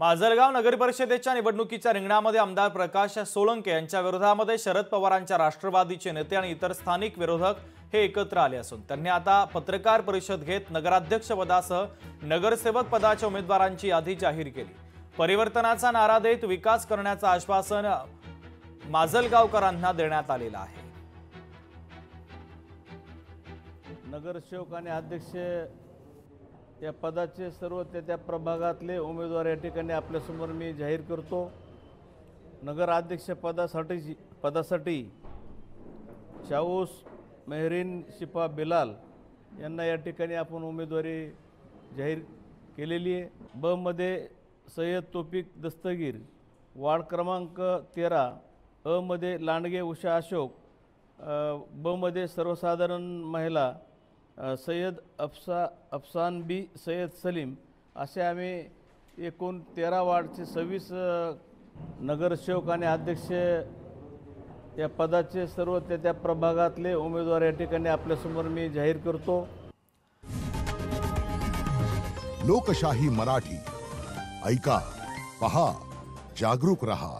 माजलगाव नगरपरिषदेच्या निवडणुकीच्या रिंगणामध्ये आमदार प्रकाश सोळंके यांच्या विरोधामध्ये शरद पवारांच्या राष्ट्रवादीचे नेते आणि इतर स्थानिक विरोधक हे एकत्र आले असून त्यांनी आता पत्रकार परिषद घेत नगराध्यक्ष पदासह नगरसेवक पदाच्या उमेदवारांची यादी जाहीर केली। परिवर्तनाचा नारा देत विकास करण्याचं आश्वासन माजलगावकरांना देण्यात आलेलं आहे। नगरसेवक आणि अध्यक्ष या पदाचे सर्व त्या प्रभागातले उमेदवार या ठिकाणी आपल्यासमोर मी जाहीर करतो। नगराध्यक्ष पदासाठी चाऊस मेहरीन शिपा बिलाल यांना या ठिकाणी आपण उमेदवारी जाहीर केलेली आहे। ब मध्ये सय्यद तौफिक दस्तगीर, वार्ड क्रमांक 13। अ मध्ये लांडगे उषा अशोक, ब मध्ये सर्वसाधारण महिला सय्यद अफसान बी सय्यद सलीम, असे आम्ही एकूण 13 वार्डचे 26 नगरसेवक आणि अध्यक्ष या पदाचे सर्व त्या प्रभागातले उमेदवार या ठिकाणी आपल्यासमोर मी जाहीर करतो। लोकशाही मराठी ऐका, पहा, जागरूक रहा।